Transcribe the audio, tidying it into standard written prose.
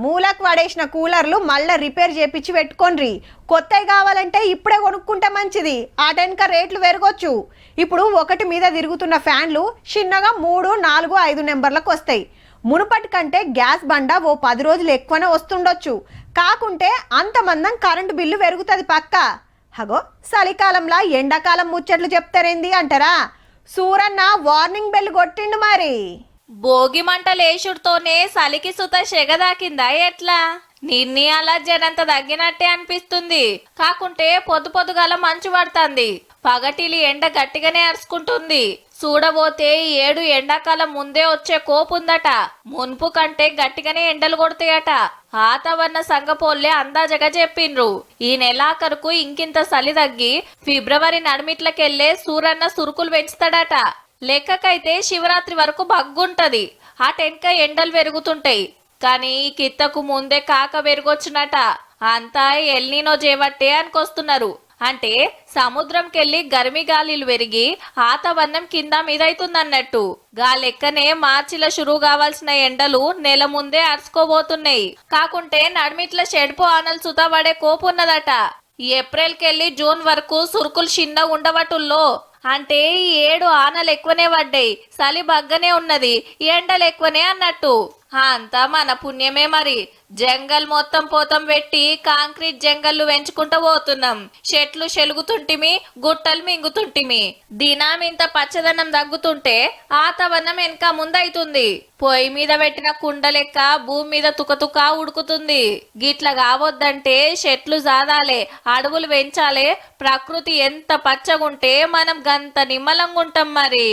మూలకు పడేసిన కూలర్లు మళ్ళీ రిపేర్ చేపించి పెట్టుకోండి. కొత్తవి కావాలంటే ఇప్పుడే కొనుక్కుంటే మంచిది. ఆ టెన్క రేట్లు పెరగొచ్చు. ఇప్పుడు ఒకటి మీద తిరుగుతున్న ఫ్యాన్లు చిన్నగా 3, 4, 5 నెంబర్లకు వస్తాయి. మునుపటి కంటే గ్యాస్ బండ ఓ 10 రోజులు ఎక్కువనే వస్తుండొచ్చు. కాకుంటే అంతమందం కరెంటు బిల్లు పెరుగుతుంది పక్క. హగో చలికాలంలో ఎండాకాలం ముచ్చట్లు చెప్తారేంది అంటారా? సూరన్న వార్నింగ్ బెల్ కొట్టిండు మరి. భోగి మంటలేసుడుతోనే సలికి సుత సెగదాకిందా ఎట్లా? నిర్ణయాల జనంత తగ్గినట్టే అనిపిస్తుంది. కాకుంటే పొద్దుగల మంచు పడుతుంది. పగటిలి ఎండ గట్టిగానే అరుచుకుంటుంది. చూడబోతే ఈ ఏడు ఎండాకాలం ముందే వచ్చే కోపుందట. మున్పు కంటే గట్టిగానే ఎండలు కొడతాయట. వాతావరణ సంఘపోల్లే అందాజగా చెప్పిండ్రు. ఈ నెలాఖరుకు ఇంకింత చలి తగ్గి ఫిబ్రవరి నడిమిట్లకెళ్లే సూరన్న సురుకులు పెంచుతాడట. లెక్కకైతే శివరాత్రి వరకు బగ్గుంటది. ఆ టెన్క ఎండలు పెరుగుతుంటాయి. కానీ ఈ కిత్తకు ముందే కాక పెరుగొచ్చునట. అంతా ఎల్నినో చేపట్టే అనుకొస్తున్నారు. అంటే సముద్రంకెళ్ళి గర్మి గాలిలు పెరిగి వాతావరణం కింద మీదైతుందన్నట్టు. గా లెక్కనే మార్చిలో షురు కావాల్సిన ఎండలు నెల ముందే అరుచుకోబోతున్నాయి. కాకుంటే నడిమిట్ల షెడ్పు ఆనలు సుతబడే కోపున్నదట. ఏప్రిల్కెళ్ళి జూన్ వరకు సురుకులు చిన్న ఉండవటుల్లో. అంటే ఈ ఏడు ఆనలు ఎక్కువనే పడ్డాయి. చలి బగ్గనే ఉన్నది, ఎండలు ఎక్కువనే అన్నట్టు. అంతా మన పుణ్యమే మరి. జంగల్ మొత్తం పోతం పెట్టి కాంక్రీట్ జంగల్లు పెంచుకుంటూ పోతున్నాం. చెట్లు చెలుగుతుంటిమి, గుట్టలు మింగుతుంటిమి. దినం ఇంత పచ్చదనం తగ్గుతుంటే వాతావరణం వెనక ముందైతుంది. పొయ్యి మీద పెట్టిన కుండ లెక్క భూమి మీద తుకతుక ఉడుకుతుంది. గిట్ల కావద్దంటే చెట్లు జాదాలే, అడవులు పెంచాలే. ప్రకృతి ఎంత పచ్చగుంటే మనం గంత నిమ్మలంగా ఉంటాం మరి.